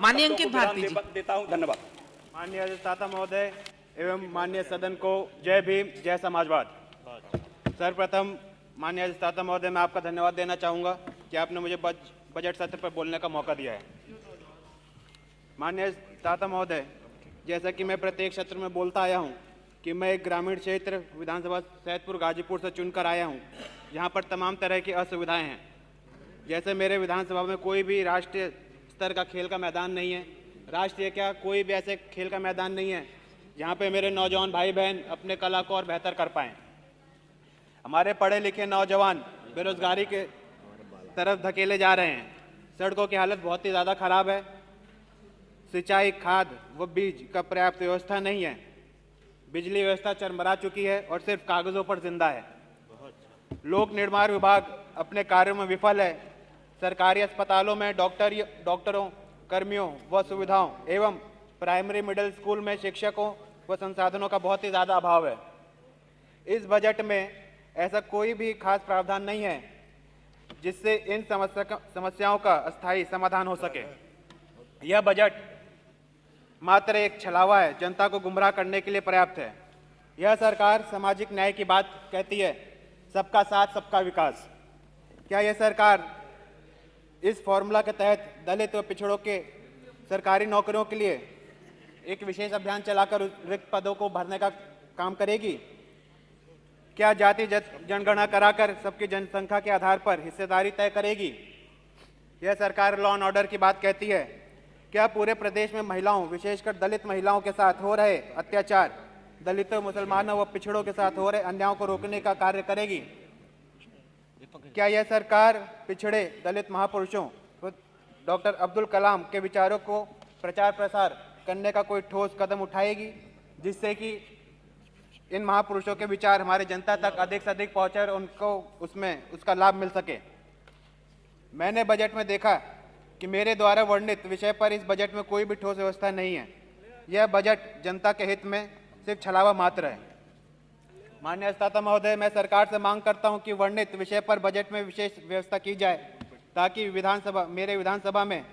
माननीय शब्दों को अंकित विराम भारती जी। देता हूं। धन्यवाद। माननीय अधिष्ठाता महोदय एवं माननीय सदन को जय भीम, जय समाजवाद। सर्वप्रथम माननीय अधिष्ठाता महोदय, मैं आपका धन्यवाद देना चाहूँगा कि आपने मुझे बजट सत्र पर बोलने का मौका दिया है। माननीय अधिष्ठाता महोदय, जैसा कि मैं प्रत्येक सत्र में बोलता आया हूँ कि मैं एक ग्रामीण क्षेत्र विधानसभा सैदपुर गाजीपुर से चुनकर आया हूँ, जहाँ पर तमाम तरह की असुविधाएँ हैं। जैसे मेरे विधानसभा में कोई भी राष्ट्रीय स्तर का खेल का मैदान नहीं है, राष्ट्रीय क्या कोई भी ऐसे खेल का मैदान नहीं है जहाँ पे मेरे नौजवान भाई बहन अपने कला को और बेहतर कर पाएँ। हमारे पढ़े लिखे नौजवान बेरोजगारी के तरफ धकेले जा रहे हैं। सड़कों की हालत बहुत ही ज़्यादा खराब है। सिंचाई, खाद व बीज का पर्याप्त व्यवस्था नहीं है। बिजली व्यवस्था चरमरा चुकी है और सिर्फ कागज़ों पर जिंदा है। लोक निर्माण विभाग अपने कार्यों में विफल है। सरकारी अस्पतालों में डॉक्टरों, कर्मियों व सुविधाओं एवं प्राइमरी मिडिल स्कूल में शिक्षकों व संसाधनों का बहुत ही ज़्यादा अभाव है। इस बजट में ऐसा कोई भी खास प्रावधान नहीं है जिससे इन समस्याओं का अस्थायी समाधान हो सके। यह बजट मात्र एक छलावा है, जनता को गुमराह करने के लिए पर्याप्त है। यह सरकार सामाजिक न्याय की बात कहती है, सबका साथ सबका विकास। क्या यह सरकार इस फॉर्मूला के तहत दलित व पिछड़ों के सरकारी नौकरियों के लिए एक विशेष अभियान चलाकर रिक्त पदों को भरने का काम करेगी? क्या जाति जनगणना कराकर सबकी जनसंख्या के आधार पर हिस्सेदारी तय करेगी? यह सरकार लॉ एंड ऑर्डर की बात कहती है। क्या पूरे प्रदेश में महिलाओं, विशेषकर दलित महिलाओं के साथ हो रहे अत्याचार, दलितों, मुसलमानों व पिछड़ों के साथ हो रहे अन्यायों को रोकने का कार्य करेगी? क्या यह सरकार पिछड़े दलित महापुरुषों डॉक्टर अब्दुल कलाम के विचारों को प्रचार प्रसार करने का कोई ठोस कदम उठाएगी, जिससे कि इन महापुरुषों के विचार हमारे जनता तक अधिक से अधिक पहुंचे और उनको उसका लाभ मिल सके? मैंने बजट में देखा कि मेरे द्वारा वर्णित विषय पर इस बजट में कोई भी ठोस व्यवस्था नहीं है। यह बजट जनता के हित में सिर्फ छलावा मात्र है। माननीय अधिष्ठाता महोदय, मैं सरकार से मांग करता हूं कि वर्णित विषय पर बजट में विशेष व्यवस्था की जाए ताकि मेरे विधानसभा में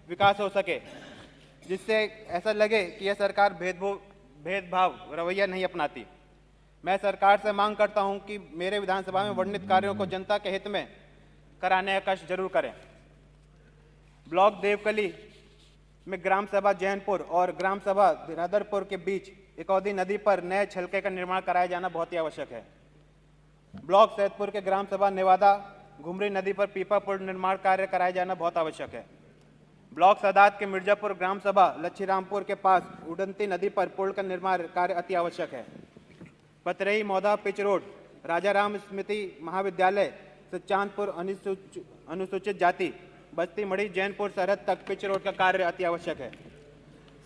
विकास हो सके, जिससे ऐसा लगे कि यह सरकार भेदभाव रवैया नहीं अपनाती। मैं सरकार से मांग करता हूं कि मेरे विधानसभा में वर्णित कार्यों को जनता के हित में कराने का कष्ट जरूर करें। ब्लॉक देवकली में ग्राम सभा जैनपुर और ग्राम सभा रादरपुर के बीच इकौदी नदी पर नए छलके का निर्माण कराया जाना बहुत ही आवश्यक है। ब्लॉक सैदपुर के ग्राम सभा नेवादा घुमरी नदी पर पीपा पुल निर्माण कार्य कराया जाना बहुत आवश्यक है। ब्लॉक सदात के मिर्जापुर ग्राम सभा लच्छीरामपुर के पास उडंती नदी पर पुल का निर्माण कार्य अति आवश्यक है। पतरई मौदा पिच रोड राजाराम स्मृति महाविद्यालय से चांदपुर अनुसूचित जाति बस्ती मढ़ी जैनपुर सरहद तक पिच रोड का कार्य अति आवश्यक है।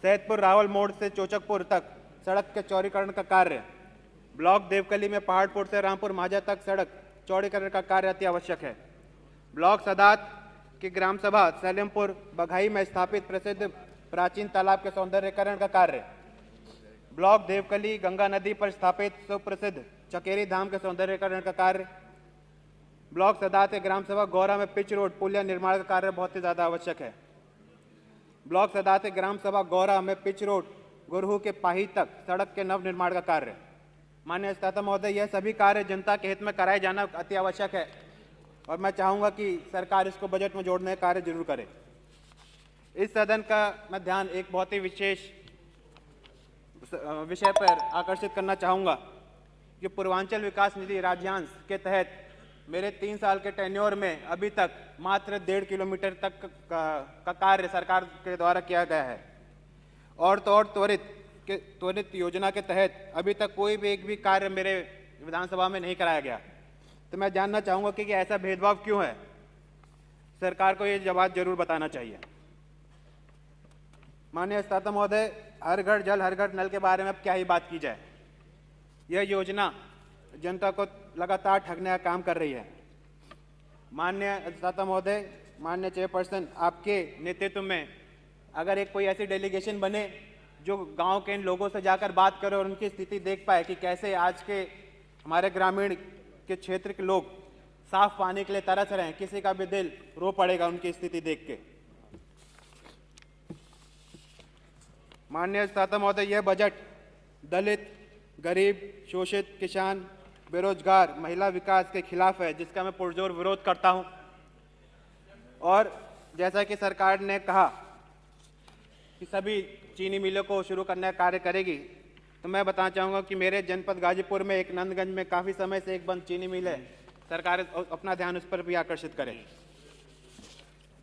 सैदपुर रावल मोड़ से चोचकपुर तक सड़क के चौड़ीकरण का कार्य, ब्लॉक देवकली में पहाड़पुर से रामपुर माझा तक सड़क चौड़ीकरण का कार्य अति आवश्यक है। ब्लॉक सदात की ग्राम सभा सलेमपुर बघाई में स्थापित प्रसिद्ध प्राचीन तालाब के सौंदर्यीकरण का कार्य, ब्लॉक देवकली गंगा नदी पर स्थापित सुप्रसिद्ध चकेरी धाम के सौंदर्यीकरण का कार्य, ब्लॉक सदात के ग्राम सभा गौरा में पिच रोड पुलिया निर्माण का कार्य बहुत ही ज़्यादा आवश्यक है। ब्लॉक सदात के ग्राम सभा गौरा में पिच रोड गुरहू के पाही तक सड़क के नव निर्माण का कार्य। माननीय अधिष्ठाता महोदय, यह सभी कार्य जनता के हित में कराए जाना अति आवश्यक है और मैं चाहूँगा कि सरकार इसको बजट में जोड़ने का कार्य जरूर करे। इस सदन का मैं ध्यान एक बहुत ही विशेष विषय पर आकर्षित करना चाहूँगा कि पूर्वांचल विकास निधि राज्यांश के तहत मेरे 3 साल के टेन्योर में अभी तक मात्र 1.5 किलोमीटर तक का कार्य सरकार के द्वारा किया गया है और तो और त्वरित योजना के तहत अभी तक कोई भी एक भी कार्य मेरे विधानसभा में नहीं कराया गया। तो मैं जानना चाहूँगा कि ऐसा भेदभाव क्यों है? सरकार को ये जवाब जरूर बताना चाहिए। माननीय अधिष्ठाता महोदय, हर घर जल हर घर नल के बारे में अब क्या ही बात की जाए। यह योजना जनता को लगातार ठगने का काम कर रही है। माननीय अधिष्ठाता महोदय, माननीय चेयरपर्सन, आपके नेतृत्व में अगर एक कोई ऐसी डेलीगेशन बने जो गांव के इन लोगों से जाकर बात करे और उनकी स्थिति देख पाए कि कैसे आज के हमारे ग्रामीण के क्षेत्र के लोग साफ पानी के लिए तरस रहे हैं, किसी का भी दिल रो पड़ेगा उनकी स्थिति देख के। माननीय अधिष्ठाता महोदय, यह बजट दलित, गरीब, शोषित, किसान, बेरोजगार, महिला विकास के खिलाफ है, जिसका मैं पुरजोर विरोध करता हूं। और जैसा कि सरकार ने कहा कि सभी चीनी मिलों को शुरू करने का कार्य करेगी, तो मैं बताना चाहूँगा कि मेरे जनपद गाजीपुर में एक नंदगंज में काफ़ी समय से एक बंद चीनी मिल है। सरकार अपना ध्यान उस पर भी आकर्षित करे।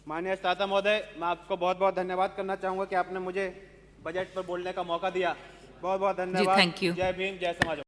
माननीय अधिष्ठाता महोदय, मैं आपको बहुत बहुत धन्यवाद करना चाहूँगा कि आपने मुझे बजट पर बोलने का मौका दिया। बहुत बहुत धन्यवाद। Thank you. जय भीम, जय समाजवाद।